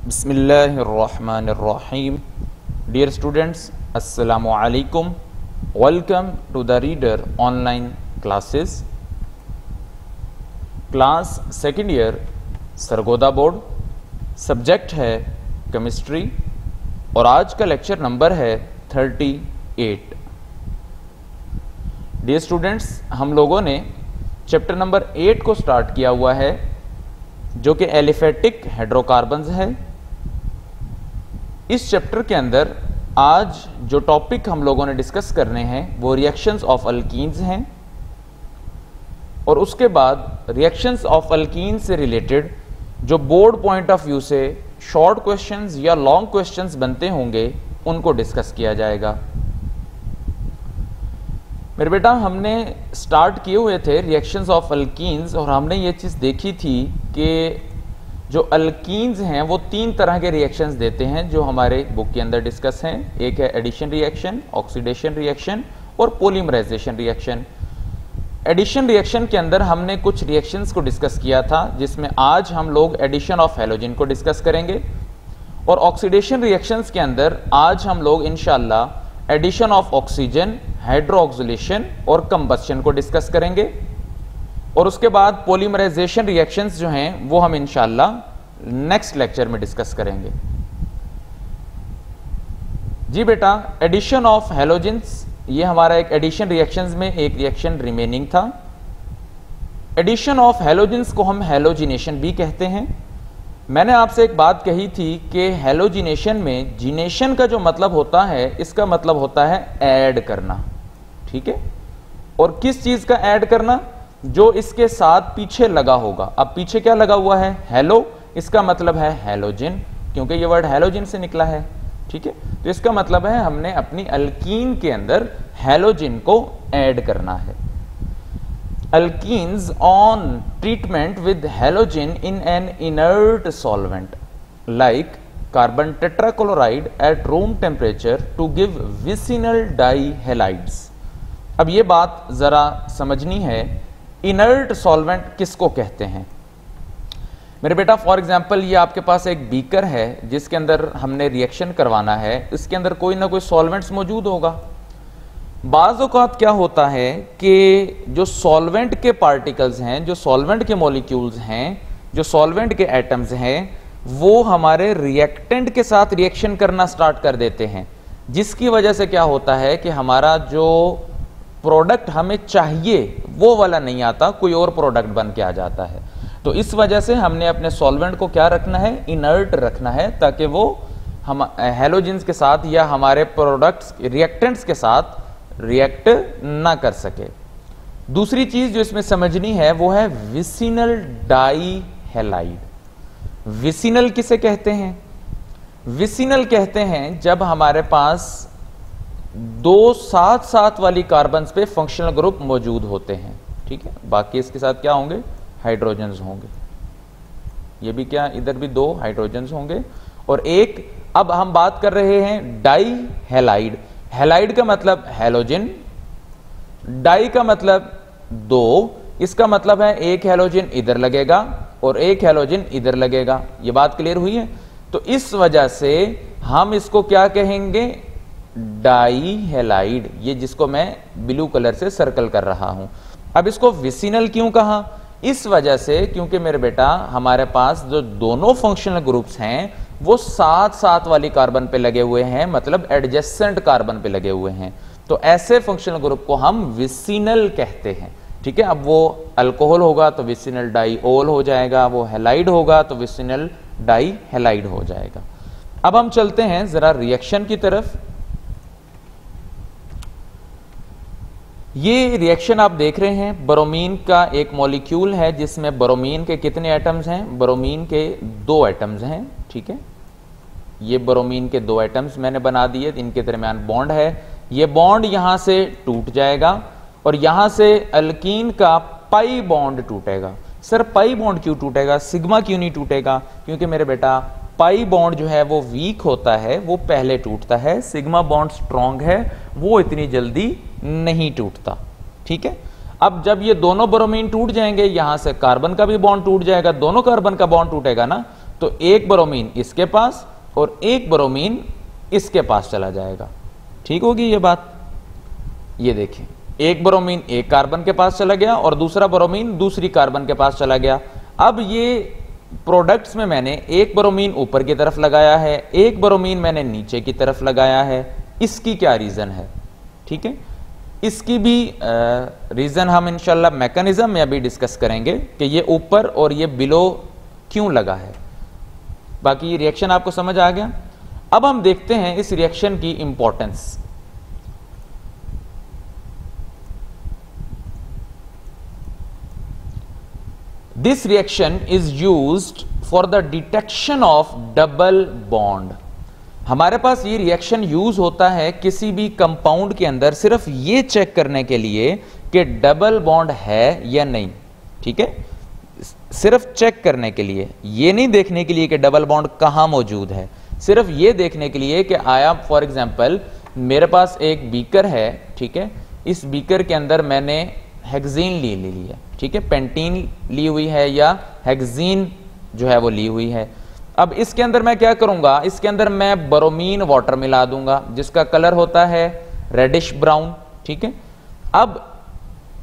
बिस्मिल्लाहिर्रहमानिर्रहीम। Dear students, अस्सलामु अलैकुम। Welcome to the reader online classes. Class second year Sargodha board, subject है chemistry और आज का लेक्चर नंबर है 38। डियर स्टूडेंट्स, हम लोगों ने चैप्टर नंबर 8 को स्टार्ट किया हुआ है जो कि एलिफेटिक हाइड्रोकार्बन्स है। इस चैप्टर के अंदर आज जो टॉपिक हम लोगों ने डिस्कस करने हैं वो रिएक्शंस ऑफ अल्कीन्स हैं और उसके बाद रिएक्शंस ऑफ अल्कीन से रिलेटेड जो बोर्ड पॉइंट ऑफ व्यू से शॉर्ट क्वेश्चंस या लॉन्ग क्वेश्चंस बनते होंगे उनको डिस्कस किया जाएगा। मेरे बेटा, हमने स्टार्ट किए हुए थे रिएक्शंस ऑफ अल्कीन्स और हमने ये चीज़ देखी थी कि जो अल्कीन्स हैं वो 3 तरह के रिएक्शंस देते हैं जो हमारे बुक के अंदर डिस्कस हैं। एक है एडिशन रिएक्शन, ऑक्सीडेशन रिएक्शन और पॉलीमराइजेशन रिएक्शन। एडिशन रिएक्शन के अंदर हमने कुछ रिएक्शंस को डिस्कस किया था जिसमें आज हम लोग एडिशन ऑफ हैलोजन को डिस्कस करेंगे और ऑक्सीडेशन रिएक्शंस के अंदर आज हम लोग इंशाल्लाह एडिशन ऑफ ऑक्सीजन, हाइड्रोक्सिलेशन और कंबस्शन को डिस्कस करेंगे और उसके बाद पॉलीमराइजेशन रिएक्शंस जो हैं वो हम इंशाल्लाह नेक्स्ट लेक्चर में डिस्कस करेंगे। जी बेटा, एडिशन ऑफ हैलोजेंस, ये हमारा एक एडिशन रिएक्शंस में एक रिएक्शन रिमेनिंग था। एडिशन ऑफ हैलोजेंस को हम हैलोजिनेशन भी कहते हैं। मैंने आपसे एक बात कही थी कि हैलोजिनेशन में जिनेशन का जो मतलब होता है इसका मतलब होता है ऐड करना, ठीक है। और किस चीज का ऐड करना? जो इसके साथ पीछे लगा होगा। अब पीछे क्या लगा हुआ है? हैलो, इसका मतलब है हैलोजन, क्योंकि ये वर्ड हैलोजन से निकला है, ठीक है। तो इसका मतलब है हमने अपनी अल्कीन के अंदर हैलोजन को ऐड करना है। Alkenes on treatment with halogen in an inert solvent like carbon tetrachloride at room temperature to give vicinal dihalides. अब ये बात जरा समझनी है, इनर्ट सॉल्वेंट किसको कहते हैं? मेरे बेटा, फॉर एग्जांपल ये आपके पास एक बीकर है जिसके अंदर हमने रिएक्शन करवाना है, इसके अंदर कोई ना कोई सॉल्वेंट्स मौजूद होगा। बाज़ औक़ात क्या होता है कि जो सॉल्वेंट के पार्टिकल्स हैं, जो सॉल्वेंट के मॉलिक्यूल्स हैं, जो सॉल्वेंट के एटम्स हैं, वो हमारे रिएक्टेंट के साथ रिएक्शन करना स्टार्ट कर देते हैं, जिसकी वजह से क्या होता है कि हमारा जो प्रोडक्ट हमें चाहिए वो वाला नहीं आता, कोई और प्रोडक्ट बन के आ जाता है। तो इस वजह से हमने अपने सॉल्वेंट को क्या रखना है? इनर्ट रखना है, ताकि वो हम हैलोजेंस के साथ या हमारे प्रोडक्ट्स रिएक्टेंट्स के साथ रिएक्ट ना कर सके। दूसरी चीज जो इसमें समझनी है वो है विसिनल डाई हैलाइड। विसिनल किसे कहते हैं? विसिनल कहते हैं जब हमारे पास 2 साथ वाली कार्बन्स पे फंक्शनल ग्रुप मौजूद होते हैं, ठीक है। बाकी इसके साथ क्या होंगे? हाइड्रोजन्स होंगे। ये भी क्या, इधर भी 2 हाइड्रोजन्स होंगे और एक, अब हम बात कर रहे हैं डाई हैलाइड। हैलाइड का मतलब हैलोजन, डाई का मतलब 2, इसका मतलब है एक हैलोजन इधर लगेगा और एक हैलोजन इधर लगेगा। ये बात क्लियर हुई है? तो इस वजह से हम इसको क्या कहेंगे? डाई हैलाइड, ये जिसको मैं ब्लू कलर से सर्कल कर रहा हूं। अब इसको विसिनल क्यों कहा? इस वजह से क्योंकि मेरे बेटा हमारे पास जो दोनों फंक्शनल ग्रुप्स हैं वो साथ वाली कार्बन पे लगे हुए हैं, मतलब एडजेसेंट कार्बन पे लगे हुए हैं। तो ऐसे फंक्शनल ग्रुप को हम विसिनल कहते हैं, ठीक है। अब वो अल्कोहल होगा तो विसिनल डाईओल हो जाएगा, वो हैलाइड होगा तो विसिनल डाई हैलाइड हो जाएगा। अब हम चलते हैं जरा रिएक्शन की तरफ। ये रिएक्शन आप देख रहे हैं, ब्रोमीन का एक मॉलिक्यूल है जिसमें ब्रोमीन के कितने एटम्स हैं? ब्रोमीन के 2 एटम्स हैं, ठीक है। ये ब्रोमीन के 2 एटम्स मैंने बना दिए, इनके दरमियान बॉन्ड है। ये बॉन्ड यहां से टूट जाएगा और यहां से अल्कीन का पाई बॉन्ड टूटेगा। सर पाई बॉन्ड क्यों टूटेगा, सिग्मा क्यों नहीं टूटेगा? क्योंकि मेरे बेटा पाई बॉन्ड जो है वो वीक होता है, वो पहले टूटता है। सिग्मा बॉन्ड स्ट्रॉन्ग है, वो इतनी जल्दी नहीं टूटता, ठीक है। अब जब ये दोनों ब्रोमीन टूट जाएंगे, यहां से कार्बन का भी बॉन्ड टूट जाएगा, दोनों कार्बन का बॉन्ड टूटेगा ना, तो एक ब्रोमीन इसके पास और एक ब्रोमीन इसके पास चला जाएगा। ठीक होगी ये बात? ये देखिए, एक ब्रोमीन एक कार्बन के पास चला गया और दूसरा ब्रोमीन दूसरी कार्बन के पास चला गया। अब ये प्रोडक्ट्स में मैंने एक ब्रोमीन ऊपर की तरफ लगाया है, एक ब्रोमीन मैंने नीचे की तरफ लगाया है। इसकी क्या रीजन है? ठीक है, इसकी भी रीजन हम इंशाल्लाह मैकेनिज्म में अभी डिस्कस करेंगे कि ये ऊपर और ये बिलो क्यों लगा है। बाकी ये रिएक्शन आपको समझ आ गया। अब हम देखते हैं इस रिएक्शन की importance. This reaction is used for the detection of double bond। हमारे पास ये रिएक्शन यूज होता है किसी भी कंपाउंड के अंदर सिर्फ ये चेक करने के लिए कि डबल बॉन्ड है या नहीं। ठीक है, सिर्फ चेक करने के लिए, ये नहीं देखने के लिए कि डबल बॉन्ड कहां मौजूद है, सिर्फ ये देखने के लिए कि आया फॉर एग्जांपल मेरे पास एक बीकर है। ठीक है, इस बीकर के अंदर मैंने हेक्सीन ली है। ठीक है, पेंटीन ली हुई है या हेक्सीन जो है वो ली हुई है। अब इसके अंदर मैं क्या करूंगा, इसके अंदर मैं ब्रोमीन वाटर मिला दूंगा जिसका कलर होता है रेडिश ब्राउन। ठीक है, अब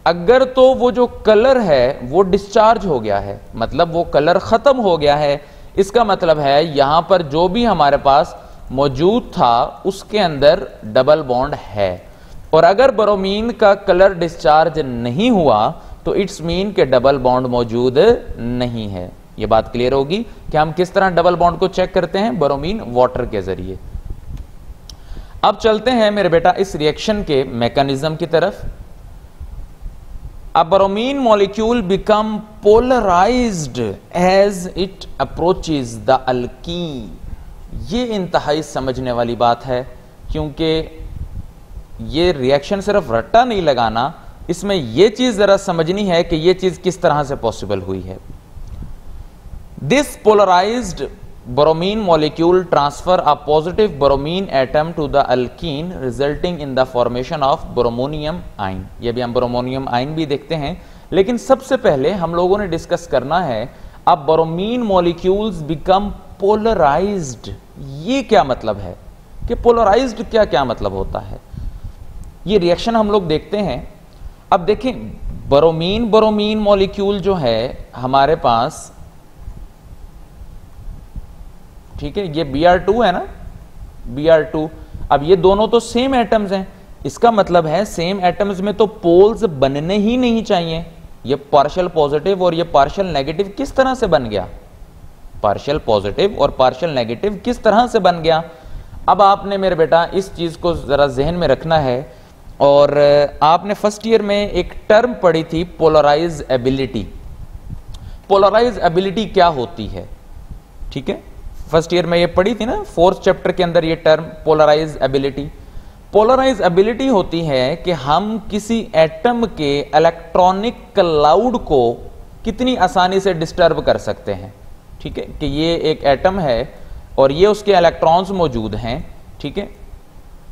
अगर तो वो जो कलर है वो डिस्चार्ज हो गया है, मतलब वो कलर खत्म हो गया है, इसका मतलब है यहां पर जो भी हमारे पास मौजूद था उसके अंदर डबल बॉन्ड है। और अगर ब्रोमीन का कलर डिस्चार्ज नहीं हुआ तो इट्स मीन के डबल बॉन्ड मौजूद नहीं है। यह बात क्लियर होगी कि हम किस तरह डबल बॉन्ड को चेक करते हैं, ब्रोमीन वाटर के जरिए। अब चलते हैं मेरे बेटा इस रिएक्शन के मैकेनिज्म की तरफ। A bromine molecule become polarized as it approaches the alkene। ये इंतहाई समझने वाली बात है, क्योंकि ये रिएक्शन सिर्फ रट्टा नहीं लगाना, इसमें यह चीज जरा समझनी है कि यह चीज किस तरह से पॉसिबल हुई है। This polarized bromine molecule transfer a positive bromine atom to the alkene resulting in the formation of bromonium ion। ये भी हम bromonium ion भी देखते हैं, लेकिन सबसे पहले हम लोगों ने डिस्कस करना है अब bromine molecules become polarized। ये क्या मतलब है कि polarized क्या क्या मतलब होता है, ये रिएक्शन हम लोग देखते हैं। अब देखें, ब्रोमीन मॉलिक्यूल जो है हमारे पास, ठीक है, ये Br2 है ना, Br2। अब ये दोनों तो सेम एटम्स हैं, इसका मतलब है सेम एटम्स में तो पोल्स बनने ही नहीं चाहिए। ये पार्शियल पॉजिटिव और ये पार्शियल नेगेटिव किस तरह से बन गया, पार्शियल पॉजिटिव और पार्शियल नेगेटिव किस तरह से बन गया। अब आपने मेरे बेटा इस चीज को जरा जहन में रखना है, और आपने फर्स्ट ईयर में एक टर्म पढ़ी थी पोलराइज एबिलिटी। पोलराइज एबिलिटी क्या होती है, ठीक है, फर्स्ट ईयर में ये पढ़ी थी ना, फोर्थ चैप्टर के अंदर ये term polarizability. Polarizability होती है कि हम किसी एटम के इलेक्ट्रॉनिक क्लाउड को कितनी आसानी से डिस्टर्ब कर सकते हैं। ठीक है, कि ये एक एटम है और ये उसके इलेक्ट्रॉन्स मौजूद हैं। ठीक है,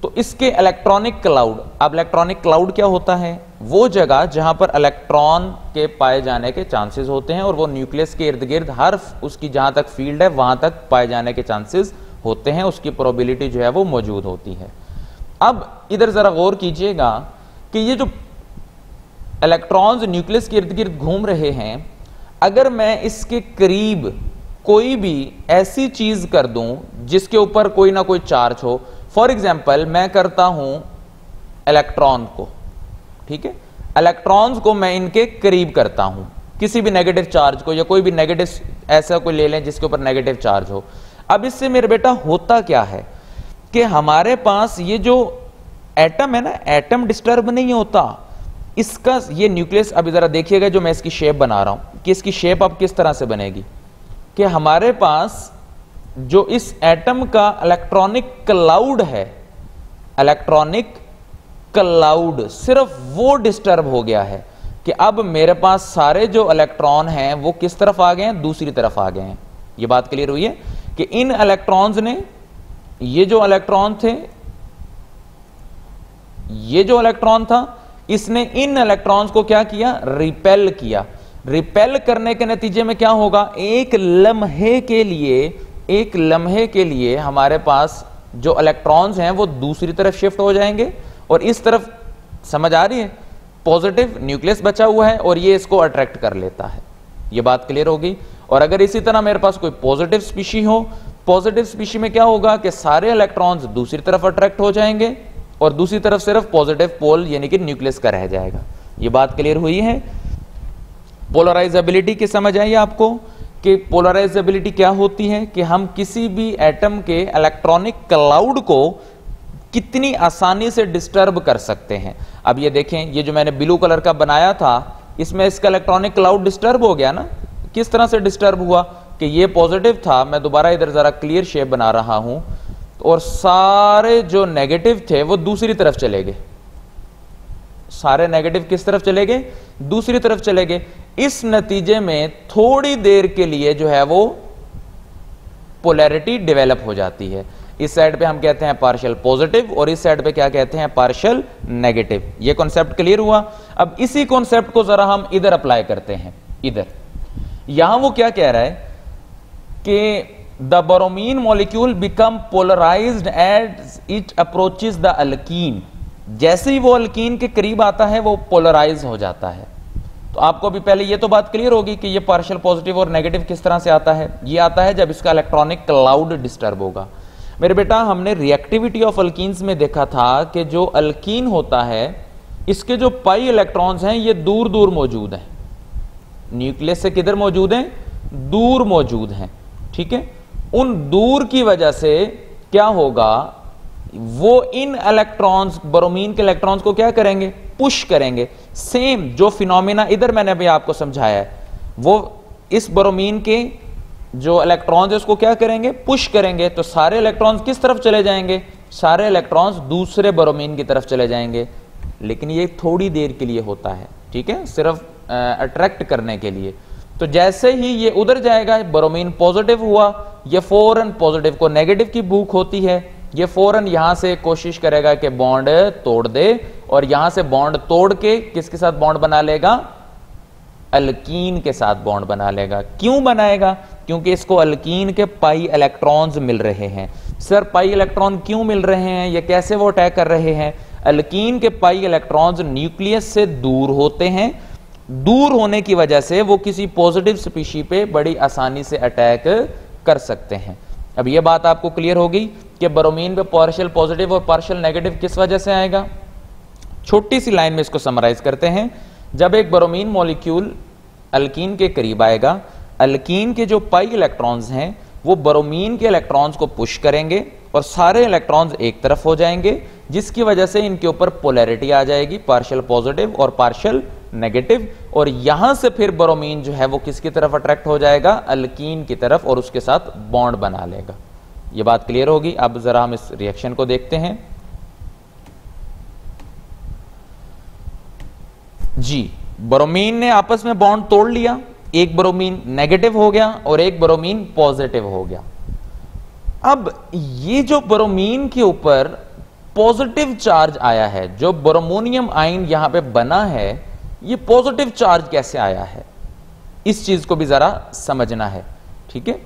तो इसके इलेक्ट्रॉनिक क्लाउड, अब इलेक्ट्रॉनिक क्लाउड क्या होता है, वो जगह जहां पर इलेक्ट्रॉन के पाए जाने के चांसेस होते हैं और वो न्यूक्लियस के इर्द गिर्द हर उसकी जहां तक फील्ड है वहां तक पाए जाने के चांसेस होते हैं, उसकी प्रोबेबिलिटी जो है वो मौजूद होती है। अब इधर जरा गौर कीजिएगा कि ये जो इलेक्ट्रॉन्स न्यूक्लियस के इर्द गिर्द घूम रहे हैं, अगर मैं इसके करीब कोई भी ऐसी चीज कर दूं जिसके ऊपर कोई ना कोई चार्ज हो, फॉर एग्जाम्पल मैं करता हूं इलेक्ट्रॉन को, ठीक है, इलेक्ट्रॉन्स को मैं इनके करीब करता हूं, किसी भी नेगेटिव चार्ज को, या कोई भी नेगेटिव ऐसा कोई ले लें जिसके ऊपर नेगेटिव चार्ज हो। अब इससे मेरे बेटा होता क्या है कि हमारे पास ये जो एटम है ना, एटम डिस्टर्ब नहीं होता, इसका ये न्यूक्लियस, अभी जरा देखिएगा जो मैं इसकी शेप बना रहा हूं कि इसकी शेप अब किस तरह से बनेगी, कि हमारे पास जो इस एटम का इलेक्ट्रॉनिक क्लाउड है, इलेक्ट्रॉनिक क्लाउड सिर्फ वो डिस्टर्ब हो गया है कि अब मेरे पास सारे जो इलेक्ट्रॉन हैं वो किस तरफ आ गए हैं, दूसरी तरफ आ गए हैं। ये बात क्लियर हुई है कि इन इलेक्ट्रॉन्स ने, ये जो इलेक्ट्रॉन थे, ये जो इलेक्ट्रॉन था, इसने इन इलेक्ट्रॉन्स को क्या किया, रिपेल किया। रिपेल करने के नतीजे में क्या होगा, एक लम्हे के लिए हमारे पास जो इलेक्ट्रॉन्स हैं वो दूसरी तरफ शिफ्ट हो जाएंगे और इस तरफ, समझ आ रही है, पॉजिटिव न्यूक्लियस बचा हुआ है और ये इसको अट्रैक्ट कर लेता है। ये बात क्लियर होगी। और अगर इसी तरह मेरे पास कोई पॉजिटिव स्पीशी हो, पॉजिटिव स्पीशी में क्या होगा कि सारे इलेक्ट्रॉन्स दूसरी तरफ अट्रैक्ट हो जाएंगे और दूसरी तरफ सिर्फ पॉजिटिव पोल यानी कि न्यूक्लियस का रह जाएगा। ये बात क्लियर हुई है। पोलराइजेबिलिटी की समझ आई आपको कि पोलराइजेबिलिटी क्या होती है, कि हम किसी भी एटम के इलेक्ट्रॉनिक क्लाउड को कितनी आसानी से डिस्टर्ब कर सकते हैं। अब ये देखें, ये जो मैंने ब्लू कलर का बनाया था, इसमें इसका इलेक्ट्रॉनिक क्लाउड डिस्टर्ब हो गया ना। किस तरह से डिस्टर्ब हुआ कि ये पॉजिटिव था, मैं दोबारा इधर जरा क्लियर शेप बना रहा हूं, और सारे जो नेगेटिव थे वो दूसरी तरफ चले गए। सारे नेगेटिव किस तरफ चले गए, दूसरी तरफ चले गए। इस नतीजे में थोड़ी देर के लिए जो है वो पोलैरिटी डेवलप हो जाती है। इस साइड पे हम कहते हैं पार्शियल पॉजिटिव और इस साइड पे क्या कहते हैं, पार्शियल नेगेटिव। ये कॉन्सेप्ट क्लियर हुआ। अब इसी कॉन्सेप्ट को जरा हम इधर अप्लाई करते हैं। इधर यहां वो क्या कह रहा है कि the bromine molecule become polarized as it approaches the alkene. जैसे ही वो अल्कीन के करीब आता है वो पोलराइज हो जाता है। तो आपको भी पहले ये तो बात क्लियर होगी कि ये पार्शियल पॉजिटिव और नेगेटिव किस तरह से आता है। ये आता है जब इसका इलेक्ट्रॉनिक क्लाउड डिस्टर्ब होगा। मेरे बेटा, हमने रिएक्टिविटी ऑफ अल्कीन्स में देखा था कि जो अल्कीन होता है इसके जो पाई इलेक्ट्रॉन्स हैं ये दूर दूर मौजूद हैं, न्यूक्लियस से किधर मौजूद हैं, दूर मौजूद हैं। ठीक है, उन दूर की वजह से क्या होगा, वो इन इलेक्ट्रॉन्स, ब्रोमीन के इलेक्ट्रॉन्स को क्या करेंगे, पुश करेंगे। सेम जो फिनोमेना इधर मैंने अभी आपको समझाया है, वो इस ब्रोमीन के जो इलेक्ट्रॉन्स है उसको क्या करेंगे, पुश करेंगे। तो सारे इलेक्ट्रॉन्स किस तरफ चले जाएंगे, सारे इलेक्ट्रॉन्स दूसरे ब्रोमीन की तरफ चले जाएंगे। लेकिन ये थोड़ी देर के लिए होता है, ठीक है, सिर्फ अट्रैक्ट करने के लिए। तो जैसे ही ये उधर जाएगा, ब्रोमीन पॉजिटिव हुआ, ये फौरन पॉजिटिव को नेगेटिव की भूख होती है, ये फौरन यहां से कोशिश करेगा कि बॉन्ड तोड़ दे और यहां से बॉन्ड तोड़ के किसके साथ बॉन्ड बना लेगा, अल्कीन के साथ बॉन्ड बना लेगा। क्यों बनाएगा, क्योंकि इसको अल्कीन के पाई इलेक्ट्रॉन्स मिल रहे हैं। सर पाई इलेक्ट्रॉन क्यों मिल रहे हैं, ये कैसे वो अटैक कर रहे हैं। अल्कीन के पाई इलेक्ट्रॉन्स न्यूक्लियस से दूर होते हैं, दूर होने की वजह से वो किसी पॉजिटिव स्पीशी पे बड़ी आसानी से अटैक कर सकते हैं। अब ये बात आपको क्लियर होगी कि ब्रोमीन पे पार्शियल पॉजिटिव और पार्शियल नेगेटिव किस वजह से आएगा। छोटी सी लाइन में इसको समराइज करते हैं। जब एक ब्रोमीन मॉलिक्यूल अल्कीन के करीब आएगा, अल्कीन के जो पाई इलेक्ट्रॉन्स हैं वो ब्रोमीन के इलेक्ट्रॉन्स को पुश करेंगे और सारे इलेक्ट्रॉन्स एक तरफ हो जाएंगे, जिसकी वजह से इनके ऊपर पोलैरिटी आ जाएगी, पार्शियल पॉजिटिव और पार्शियल नेगेटिव। और यहां से फिर ब्रोमीन जो है वो किसकी तरफ अट्रैक्ट हो जाएगा, अल्कीन की तरफ, और उसके साथ बॉन्ड बना लेगा। ये बात क्लियर होगी। अब जरा हम इस रिएक्शन को देखते हैं जी। ब्रोमीन ने आपस में बॉन्ड तोड़ लिया, एक ब्रोमीन नेगेटिव हो गया और एक ब्रोमीन पॉजिटिव हो गया। अब ये जो ब्रोमीन के ऊपर पॉजिटिव चार्ज आया है, जो ब्रोमोनियम आयन यहां पे बना है, ये पॉजिटिव चार्ज कैसे आया है, इस चीज को भी जरा समझना है। ठीक है,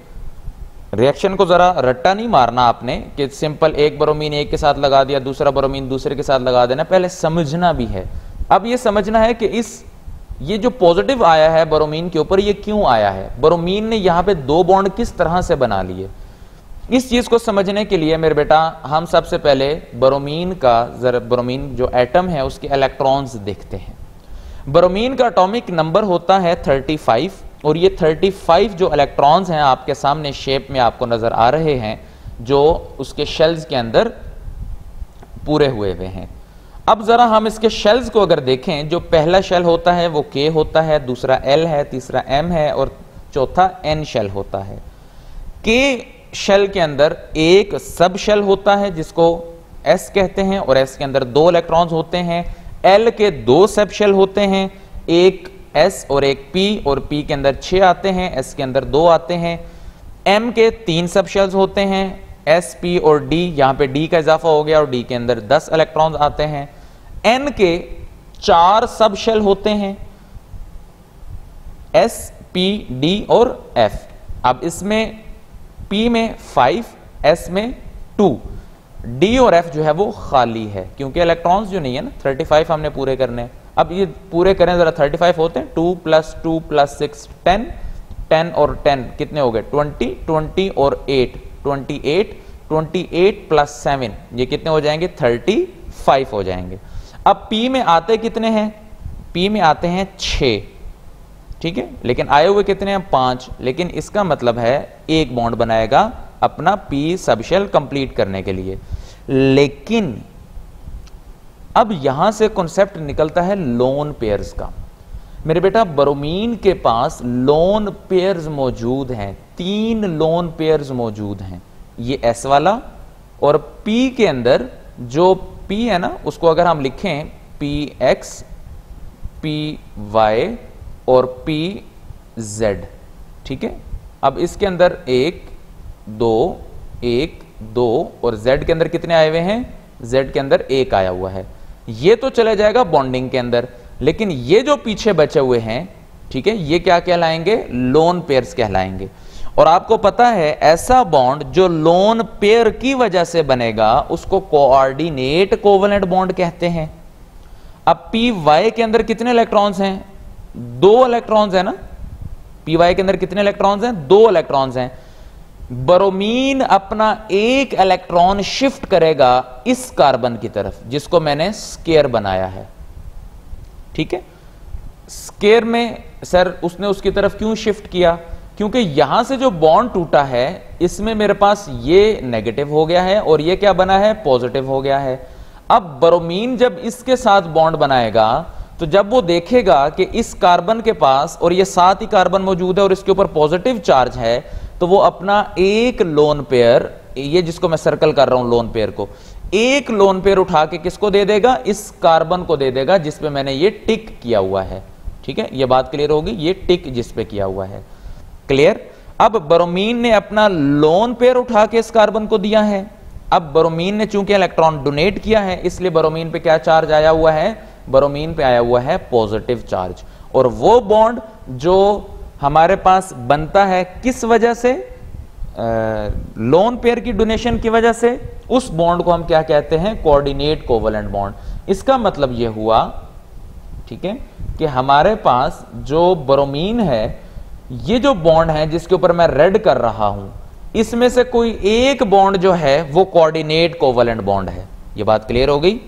रिएक्शन को जरा रट्टा नहीं मारना आपने कि सिंपल एक ब्रोमीन एक के साथ लगा दिया, दूसरा ब्रोमीन दूसरे के साथ लगा देना, पहले समझना भी है। अब ये समझना है कि ये जो पॉजिटिव आया है ब्रोमीन के ऊपर, ये क्यों आया है, ब्रोमीन ने यहां पे दो बॉन्ड किस तरह से बना लिए। इस चीज को समझने के लिए मेरे बेटा हम सबसे पहले ब्रोमीन का, जरा ब्रोमीन जो एटम है उसके इलेक्ट्रॉन्स देखते हैं। ब्रोमीन का एटॉमिक नंबर होता है 35 और ये 35 जो इलेक्ट्रॉन्स हैं आपके सामने शेप में आपको नजर आ रहे हैं, जो उसके शेल्स के अंदर पूरे हुए हैं। अब जरा हम इसके शेल्स को अगर देखें, जो पहला शेल होता है वो K होता है, दूसरा L है, तीसरा M है और चौथा N शेल होता है। K शेल के अंदर एक सब शेल होता है जिसको S कहते हैं और S के अंदर 2 इलेक्ट्रॉन्स होते हैं। L के 2 सब शेल होते हैं, एक S और एक P, और P के अंदर 6 आते हैं, S के अंदर 2 आते हैं। M के 3 सब शेल्स होते हैं, S, P और D, यहां पे D का इजाफा हो गया और D के अंदर 10 इलेक्ट्रॉन्स आते हैं। N के 4 सब शेल होते हैं, S, P, D और F। अब इसमें P में 5, S में 2, D और F जो है वो खाली है क्योंकि इलेक्ट्रॉन्स जो नहीं है ना 35 हमने पूरे करने हैं। अब ये पूरे करें जरा, 35 होते हैं, 2 + 2 + 6 10, 10 और 10 कितने हो गए 20, 20 और 8 28, 28 + 7 ये कितने हो जाएंगे 35 हो जाएंगे। अब P में आते कितने हैं, P में आते हैं 6, ठीक है, लेकिन आए हुए कितने हैं 5, लेकिन इसका मतलब है एक बॉन्ड बनाएगा अपना P सबशेल कंप्लीट करने के लिए। लेकिन अब यहां से कॉन्सेप्ट निकलता है लोन पेयर्स का। मेरे बेटा ब्रोमीन के पास लोन पेयर्स मौजूद हैं, 3 लोन पेयर्स मौजूद हैं, ये S वाला और P के अंदर जो P है ना उसको अगर हम लिखें PX, PY और PZ, ठीक है। अब इसके अंदर 1 2 1 2 और Z के अंदर कितने आए हुए हैं, Z के अंदर 1 आया हुआ है। ये तो चले जाएगा बॉन्डिंग के अंदर, लेकिन ये जो पीछे बचे हुए हैं, ठीक है, ये क्या कहलाएंगे लोन पेयर्स कहलाएंगे। और आपको पता है ऐसा बॉन्ड जो लोन पेयर की वजह से बनेगा उसको कोऑर्डिनेट कोवेलेंट बॉन्ड कहते हैं। अब PY के अंदर कितने इलेक्ट्रॉन्स हैं, 2 इलेक्ट्रॉन्स है ना, PY के अंदर कितने इलेक्ट्रॉन्स हैं 2 इलेक्ट्रॉन्स हैं। ब्रोमीन अपना एक इलेक्ट्रॉन शिफ्ट करेगा इस कार्बन की तरफ जिसको मैंने स्केयर बनाया है, ठीक है। स्केयर में सर उसने उसकी तरफ क्यों शिफ्ट किया, क्योंकि यहां से जो बॉन्ड टूटा है इसमें मेरे पास ये नेगेटिव हो गया है और ये क्या बना है पॉजिटिव हो गया है। अब ब्रोमीन जब इसके साथ बॉन्ड बनाएगा तो जब वो देखेगा कि इस कार्बन के पास और ये साथ ही कार्बन मौजूद है और इसके ऊपर पॉजिटिव चार्ज है, तो वो अपना एक लोन पेयर, ये जिसको मैं सर्कल कर रहा हूं लोन पेयर को, एक लोन पेयर उठा के किसको दे देगा, इस कार्बन को दे देगा जिसपे मैंने ये टिक किया हुआ है, ठीक है। ये बात क्लियर होगी, ये टिक जिसपे किया हुआ है, क्लियर। अब ब्रोमीन ने अपना लोन पेयर उठा के इस कार्बन को दिया है। अब ब्रोमीन ने चूंकि इलेक्ट्रॉन डोनेट किया है इसलिए ब्रोमीन पे क्या चार्ज आया हुआ है, ब्रोमीन पे आया हुआ है पॉजिटिव चार्ज। और वो बॉन्ड जो हमारे पास बनता है किस वजह से, लोन पेयर की डोनेशन की वजह से, उस बॉन्ड को हम क्या कहते हैं कोऑर्डिनेट कोवेलेंट बॉन्ड। इसका मतलब यह हुआ, ठीक है, कि हमारे पास जो ब्रोमीन है, ये जो बॉन्ड है जिसके ऊपर मैं रेड कर रहा हूं, इसमें से कोई एक बॉन्ड जो है वो कोऑर्डिनेट कोवेलेंट बॉन्ड है। ये बात क्लियर हो गई।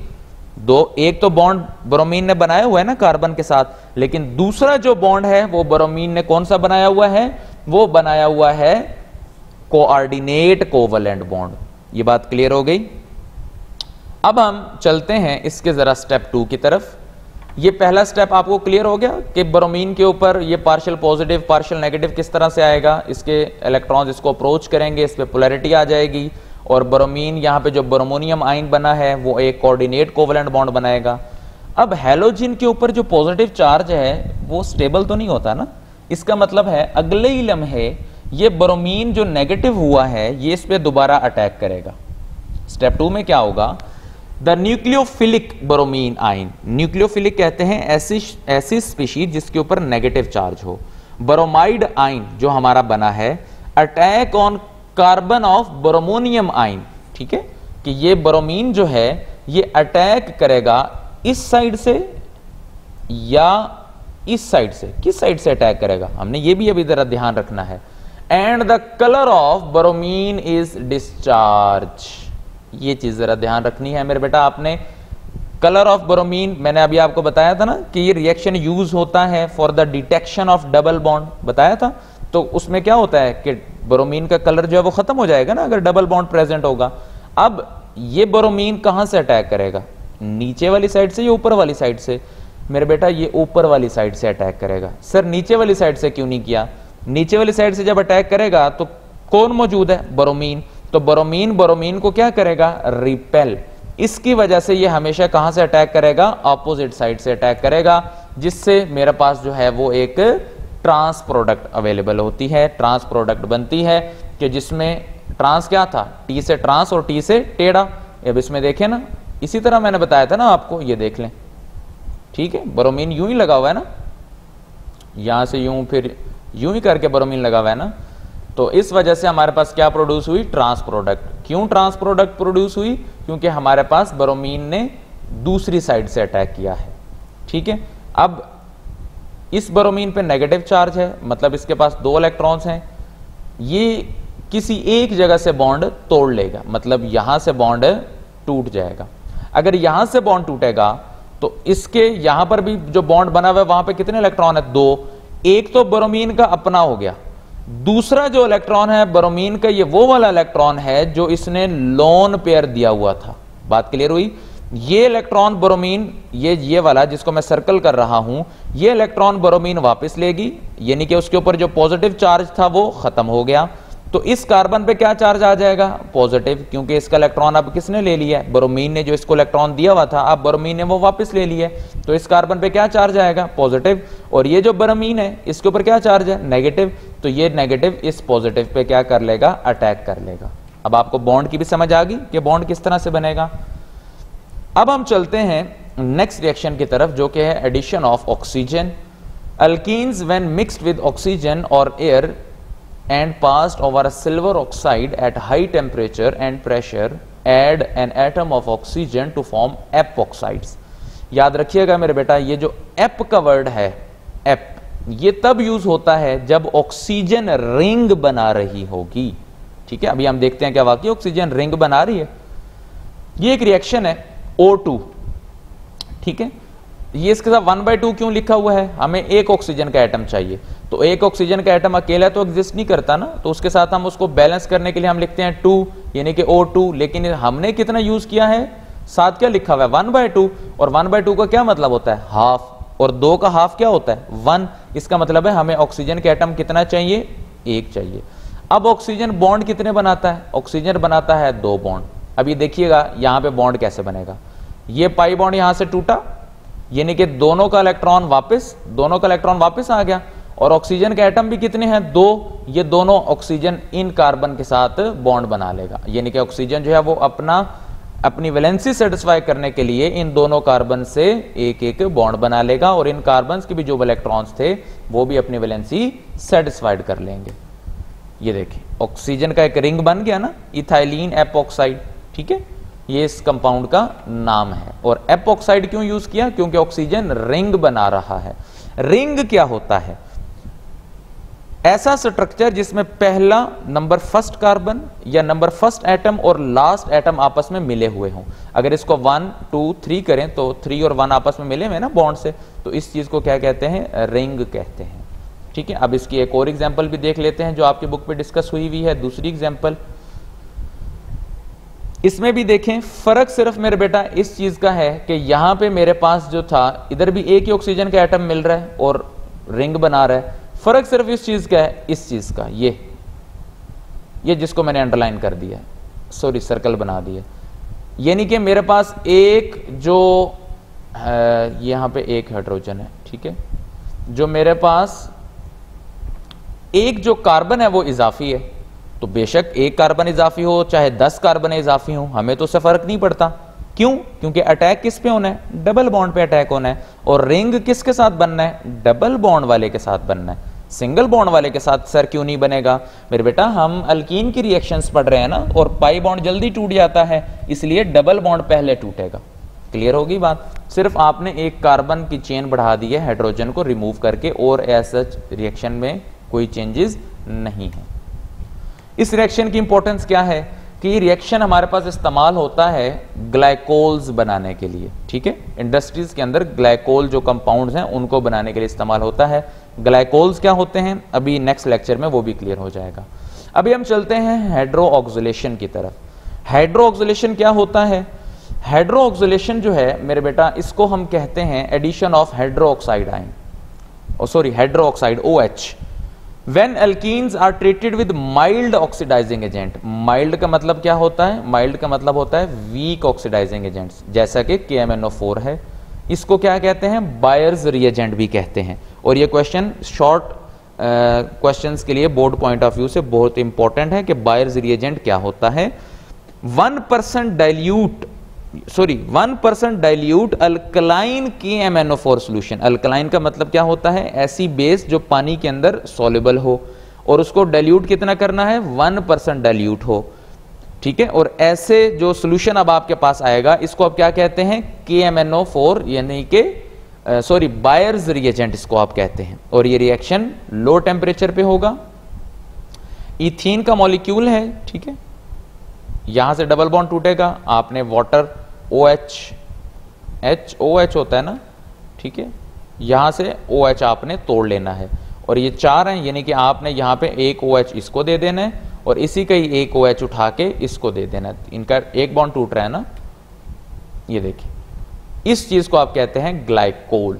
एक तो बॉन्ड ब्रोमीन ने बनाया हुआ है ना कार्बन के साथ, लेकिन दूसरा जो बॉन्ड है वो ब्रोमीन ने कौन सा बनाया हुआ है, वो बनाया हुआ है कोऑर्डिनेट कोवेलेंट बॉन्ड। ये बात क्लियर हो गई। अब हम चलते हैं इसके जरा स्टेप 2 की तरफ। ये पहला स्टेप आपको क्लियर हो गया कि ब्रोमीन के ऊपर ये पार्शियल पॉजिटिव पार्शियल नेगेटिव किस तरह से आएगा, इसके इलेक्ट्रॉन्स इसको अप्रोच करेंगे, इस पे पोलैरिटी आ जाएगी और ब्रोमीन यहां पे जो ब्रोमोनियम आयन बना है वो एक कोऑर्डिनेट कोवेलेंट बॉन्ड बनाएगा। अब हैलोजन के ऊपर जो पॉजिटिव चार्ज है वो स्टेबल तो नहीं होता ना, इसका मतलब है अगले ही लम्हे ये ब्रोमीन जो नेगेटिव हुआ है ये इस पे दोबारा अटैक करेगा। स्टेप 2 में क्या होगा, the nucleophilic bromine ion, nucleophilic कहते हैं ऐसी स्पीशीज जिसके ऊपर नेगेटिव चार्ज हो। ब्रोमाइड आयन जो हमारा बना है attack on carbon of bromonium ion, ठीक है, कि ये ब्रोमीन जो है ये अटैक करेगा इस साइड से या इस साइड से, किस साइड से अटैक करेगा हमने ये भी अभी जरा ध्यान रखना है। And the colour of bromine is discharge, ये चीज जरा ध्यान रखनी है मेरे बेटा आपने। कलर ऑफ ब्रोमीन मैंने अभी आपको बताया था ना कि ये रिएक्शन यूज होता है for the detection of double bond, बताया था। तो उसमें क्या होता है कि ब्रोमीन का कलर जो है वो खत्म हो जाएगा ना अगर डबल बॉन्ड प्रेजेंट होगा। अब ये ब्रोमीन कहां से अटैक करेगा, नीचे वाली साइड से या ऊपर वाली साइड से? मेरे बेटा ये ऊपर वाली साइड से अटैक करेगा। सर नीचे वाली साइड से क्यों नहीं किया? नीचे वाली साइड से जब अटैक करेगा तो कौन मौजूद है, ब्रोमीन। तो ब्रोमीन को क्या करेगा, रिपेल। इसकी वजह से ये हमेशा कहां से अटैक करेगा, ऑपोजिट साइड से अटैक करेगा, जिससे मेरे पास जो है वो एक ट्रांस प्रोडक्ट अवेलेबल होती है, ट्रांस प्रोडक्ट बनती है कि जिसमें ट्रांस क्या था, टी से ट्रांस और टी से टेढ़ा। अब इसमें देखें ना, इसी तरह मैंने बताया था ना आपको, ये देख लें, ठीक है, ब्रोमीन यूं ही लगा हुआ है ना। यहां से यूं फिर यूं ही करके ब्रोमीन लगा हुआ है ना, तो इस वजह से हमारे पास क्या प्रोड्यूस हुई, ट्रांस प्रोडक्ट। क्यों ट्रांस प्रोडक्ट प्रोड्यूस हुई, क्योंकि हमारे पास ब्रोमीन ने दूसरी साइड से अटैक किया है। ठीक है, अब इस ब्रोमीन पे नेगेटिव चार्ज है, मतलब इसके पास 2 इलेक्ट्रॉन्स हैं, ये किसी एक जगह से बॉन्ड तोड़ लेगा, मतलब यहां से बॉन्ड टूट जाएगा। अगर यहां से बॉन्ड टूटेगा तो इसके यहां पर भी जो बॉन्ड बना हुआ है वहां पे कितने इलेक्ट्रॉन है, 2। एक तो ब्रोमीन का अपना हो गया, दूसरा जो इलेक्ट्रॉन है ब्रोमीन का, ये वो वाला इलेक्ट्रॉन है जो इसने लोन पेयर दिया हुआ था। बात क्लियर हुई। ये इलेक्ट्रॉन ब्रोमीन, ये वाला जिसको मैं सर्कल कर रहा हूं, ये इलेक्ट्रॉन ब्रोमीन वापस लेगी, यानी कि उसके ऊपर जो पॉजिटिव चार्ज था वो खत्म हो गया। तो इस कार्बन पे क्या चार्ज आ जाएगा, पॉजिटिव, क्योंकि इसका इलेक्ट्रॉन अब किसने ले लिया है, ब्रोमीन ने जो इसको इलेक्ट्रॉन दिया हुआ था, अब ब्रोमीन ने वो वापस ले लिया है। तो इस कार्बन पे क्या चार्ज आएगा, पॉजिटिव। और ये जो ब्रोमीन है इसके ऊपर क्या चार्ज है, नेगेटिव। तो ये नेगेटिव इस पॉजिटिव पे क्या कर लेगा, अटैक कर लेगा। अब आपको बॉन्ड की भी समझ आ गई कि बॉन्ड किस तरह से बनेगा। अब हम चलते हैं नेक्स्ट रिएक्शन की तरफ, जो कि है addition of oxygen. Alkenes when mixed with oxygen और air and passed over a silver oxide at high temperature and pressure add an atom of oxygen to form epoxides। याद रखिएगा मेरे बेटा, ये जो एप का वर्ड है, एप, ये तब यूज होता है जब ऑक्सीजन रिंग बना रही होगी। ठीक है, अभी हम देखते हैं क्या वाकई ऑक्सीजन रिंग बना रही है। ये एक रिएक्शन है O2। ठीक है, ये इसके साथ 1/2 क्यों लिखा हुआ है, हमें एक ऑक्सीजन का एटम चाहिए। तो एक ऑक्सीजन का एटम अकेला तो एग्जिस्ट नहीं करता ना, तो उसके साथ हम उसको बैलेंस करने के लिए हम लिखते हैं 2, यानी कि O2। लेकिन हमने कितना यूज किया है, साथ क्या लिखा हुआ है, 1/2। और 1/2 का क्या मतलब होता है, हाफ, और 2 का हाफ क्या होता है, 1। इसका मतलब है हमें ऑक्सीजन के एटम कितना चाहिए, 1 चाहिए। अब ऑक्सीजन बॉन्ड कितने बनाता है, ऑक्सीजन बनाता है 2 बॉन्ड। अब ये देखिएगा यहां पे बॉन्ड कैसे बनेगा, ये पाई बॉन्ड यहां से टूटा, यानी कि दोनों का इलेक्ट्रॉन वापस आ गया। और ऑक्सीजन के एटम भी कितने हैं, 2। ये दोनों ऑक्सीजन इन कार्बन के साथ बॉन्ड बना लेगा, यानी कि ऑक्सीजन जो है वो अपनी वैलेंसी सेटिस्फाई करने के लिए इन दोनों कार्बन से एक एक बॉन्ड बना लेगा, और इन कार्बन के भी जो इलेक्ट्रॉन्स थे वो भी अपनी वैलेंसी सेटिस्फाइड कर लेंगे। ये देखिए ऑक्सीजन का एक रिंग बन गया ना, इथाइलिन एपॉक्साइड। ठीक है, ये इस कंपाउंड का नाम है। और एपॉक्साइड क्यों यूज किया, क्योंकि ऑक्सीजन रिंग बना रहा है। रिंग क्या होता है, ऐसा स्ट्रक्चर जिसमें पहला नंबर फर्स्ट कार्बन या नंबर फर्स्ट एटम और लास्ट एटम आपस में मिले हुए हों। अगर इसको 1 2 3 करें तो 3 और 1 आपस में मिले हुए ना बॉन्ड से, तो इस चीज को क्या कहते हैं, रिंग कहते हैं। ठीक है, अब इसकी एक और एग्जांपल भी देख लेते हैं जो आपकी बुक पे डिस्कस हुई हुई है, दूसरी एग्जांपल। इसमें भी देखें, फर्क सिर्फ मेरे बेटा इस चीज का है कि यहां पे मेरे पास जो था, इधर भी एक ही ऑक्सीजन का एटम मिल रहा है और रिंग बना रहा है। फर्क सिर्फ इस चीज का है, इस चीज का, ये जिसको मैंने अंडरलाइन कर दिया है, सॉरी सर्कल बना दिया, यानी कि मेरे पास एक जो यहां पे एक हाइड्रोजन है। ठीक है, जो मेरे पास एक जो कार्बन है वो इजाफी है, तो बेशक एक कार्बन इजाफी हो चाहे 10 कार्बन इजाफी हो, हमें तो उससे फर्क नहीं पड़ता। क्यों, क्योंकि अटैक किस पे होना है, डबल बॉन्ड पे अटैक होना है। और रिंग किसके साथ बनना है, डबल बॉन्ड वाले के साथ बनना है। सिंगल बॉन्ड वाले के साथ सर क्यों नहीं बनेगा मेरे बेटा, हम अल्कीन की रिएक्शंस पढ़ रहे हैं ना, और पाई बॉन्ड जल्दी टूट जाता है, इसलिए डबल बॉन्ड पहले टूटेगा। क्लियर होगी बात, सिर्फ आपने एक कार्बन की चेन बढ़ा दी है हाइड्रोजन को रिमूव करके, और ऐसा रिएक्शन में कोई चेंजेस नहीं है। इस रिएक्शन की इंपॉर्टेंस क्या है कि रिएक्शन हमारे पास इस्तेमाल होता है ग्लाइकोल्स बनाने के लिए। ठीक है, इंडस्ट्रीज के अंदर ग्लाइकोल जो कंपाउंड्स हैं उनको बनाने के लिए इस्तेमाल होता है। ग्लाइकोल्स क्या होते हैं, अभी नेक्स्ट लेक्चर में वो भी क्लियर हो जाएगा। अभी हम चलते हैं हाइड्रोऑक्सिलेशन की तरफ। हाइड्रोऑक्सिलेशन क्या होता है, हाइड्रोऑक्सिलेशन जो है मेरे बेटा, इसको हम कहते हैं addition of hydroxide ion, hydroxide OH। When alkenes are treated with mild oxidizing agent, mild का मतलब क्या होता है, माइल्ड का मतलब होता है वीक ऑक्सीडाइजिंग एजेंट्स, जैसा कि KMnO4 है। इसको क्या कहते हैं, बायर्स रिएजेंट भी कहते हैं। और ये क्वेश्चन शॉर्ट क्वेश्चंस के लिए बोर्ड पॉइंट ऑफ व्यू से बहुत इंपॉर्टेंट है कि बायर्स रिएजेंट क्या होता है। 1% dilute 1% dilute alkaline KMnO4 solution. Alkaline का मतलब क्या होता है? ऐसी बेस जो पानी के अंदर सॉल्युबल हो, और उसको डाइल्यूट कितना करना है? 1% डाइल्यूट हो, ठीक है। और ऐसे जो सोल्यूशन अब आपके पास आएगा, इसको आप क्या कहते हैं? KMnO4 यानी कि बायर्स रिएजेंट इसको आप कहते हैं। और ये रिएक्शन लो टेम्परेचर पे होगा। इथीन का मॉलिक्यूल है, ठीक है, यहां से डबल बॉन्ड टूटेगा, आपने वाटर OH होता है ना, ठीक है, यहां से OH आपने तोड़ लेना है, और ये 4 हैं, यानी कि आपने यहां पे एक OH इसको दे देना है और इसी का ही एक OH उठा के इसको दे देना है। इनका एक बॉन्ड टूट रहा है ना, ये देखिए, इस चीज को आप कहते हैं ग्लाइकोल,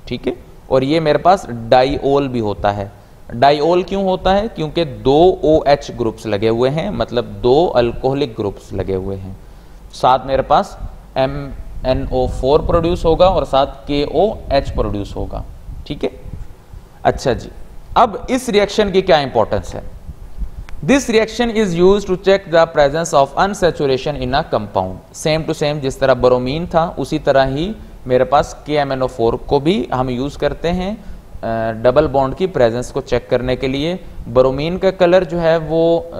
ठीक है। और ये मेरे पास डाइओल भी होता है। डाइओल क्यों होता है? क्योंकि 2 OH ग्रुप्स लगे हुए हैं, मतलब 2 अल्कोहलिक ग्रुप्स लगे हुए हैं, साथ मेरे पास MnO4 प्रोड्यूस होगा और साथ KOH प्रोड्यूस होगा, ठीक है। अच्छा जी, अब इस रिएक्शन की क्या इंपॉर्टेंस है? This reaction is used to check the presence of unsaturation in a compound. Same to same जिस तरह ब्रोमीन था, उसी तरह ही मेरे पास KMnO4 को भी हम यूज करते हैं डबल बॉन्ड की प्रेजेंस को चेक करने के लिए। ब्रोमीन का कलर जो है वो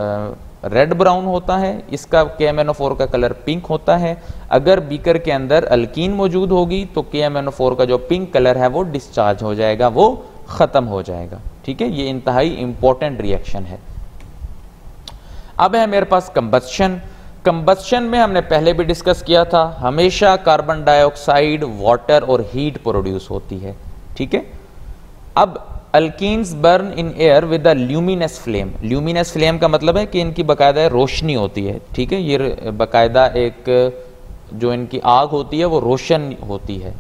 रेड ब्राउन होता है, इसका KMnO4 का कलर पिंक होता है। अगर बीकर के अंदर अल्कीन मौजूद होगी तो KMnO4 का जो पिंक कलर है वो डिस्चार्ज हो जाएगा, वो खत्म हो जाएगा, ठीक है। ये इंतहाई इंपॉर्टेंट रिएक्शन है। अब है मेरे पास कंबस्शन। कंबस्शन में हमने पहले भी डिस्कस किया था, हमेशा कार्बन डाइऑक्साइड, वाटर और हीट प्रोड्यूस होती है, ठीक है। अब alkenes burn in air with a luminous flame. Luminous flame का मतलब है कि इनकी बाकायदा रोशनी होती है, ठीक है। ये बाकायदा एक जो इनकी आग होती है वो रोशन होती है।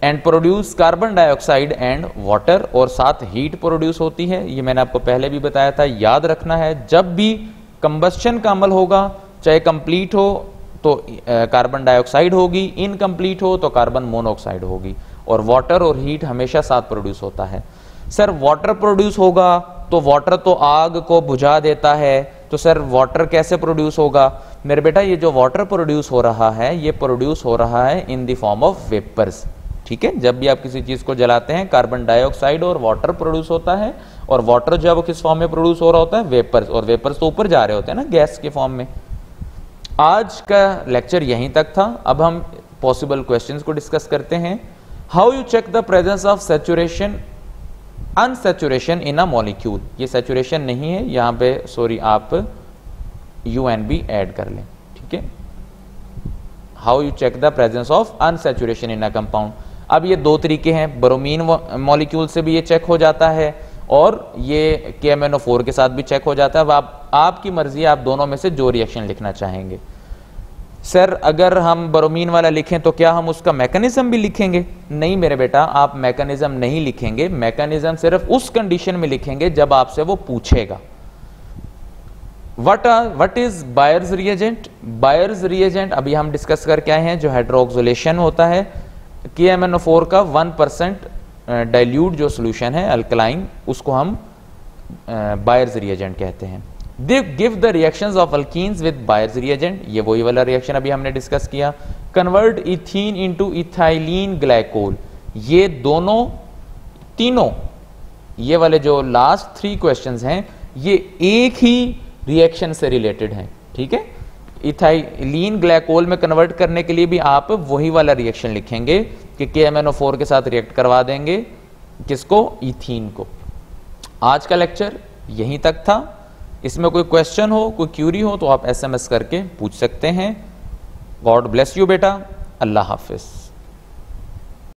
And produce carbon dioxide and water, और साथ हीट प्रोड्यूस होती है। ये मैंने आपको पहले भी बताया था, याद रखना है जब भी कंबस्शन का अमल होगा, चाहे कंप्लीट हो तो कार्बन डाइऑक्साइड होगी, इनकम्प्लीट हो तो कार्बन मोनोऑक्साइड होगी, और वाटर और हीट हमेशा साथ प्रोड्यूस होता है। सर वाटर प्रोड्यूस होगा तो वाटर तो आग को बुझा देता है, तो सर वाटर कैसे प्रोड्यूस होगा? मेरे बेटा, ये जो वाटर प्रोड्यूस हो रहा है, ये प्रोड्यूस हो रहा है in the form of vapours, ठीक है। जब भी आप किसी चीज को जलाते हैं, कार्बन डाइऑक्साइड और वाटर प्रोड्यूस होता है, और वाटर जो है वो किस फॉर्म में प्रोड्यूस हो रहा होता है? वेपर्स, और वेपर्स तो ऊपर जा रहे होते हैं ना गैस के फॉर्म में। आज का लेक्चर यहीं तक था। अब हम पॉसिबल क्वेश्चंस को डिस्कस करते हैं। How you check the presence of saturation, unsaturation in a molecule. ये सैचुरेशन नहीं है, यहां पे सॉरी आप UNB ऐड कर लें, ठीक है। How you check the presence of unsaturation in a compound. अब ये 2 तरीके हैं, ब्रोमीन मॉलिक्यूल से भी ये चेक हो जाता है, और ये KMnO4 के साथ भी चेक हो जाता है। अब आपकी मर्जी है, आप दोनों में से जो रिएक्शन लिखना चाहेंगे। सर अगर हम ब्रोमीन वाला लिखें तो क्या हम उसका मैकेनिज्म भी लिखेंगे? नहीं मेरे बेटा, आप मैकेनिज्म नहीं लिखेंगे। मैकेनिज्म सिर्फ उस कंडीशन में लिखेंगे जब आपसे वो पूछेगा। What is buyers reagent? Buyers reagent अभी हम डिस्कस करके आए हैं, जो हाइड्रोक्सिलेशन होता है KMnO4 का 1% डाइल्यूट जो सोल्यूशन है अल्कलाइन, उसको हम बायर्स रिएजेंट कहते हैं। Give the reactions of alkenes with buyers reagent, ये वही वाला रिएक्शन अभी हमने डिस्कस किया। Convert ethene into ethylene glycol, ये दोनों तीनों ये वाले जो लास्ट 3 क्वेश्चंस हैं, ये एक ही रिएक्शन से रिलेटेड हैं, ठीक है। इथाइलिन ग्लाइकोल में कन्वर्ट करने के लिए भी आप वही वाला रिएक्शन लिखेंगे कि KMnO4 के साथ रिएक्ट करवा देंगे किसको? इथीन को। आज का लेक्चर यहीं तक था। इसमें कोई क्वेश्चन हो, कोई क्यूरी हो तो आप SMS करके पूछ सकते हैं। गॉड ब्लेस यू बेटा। अल्लाह हाफिज।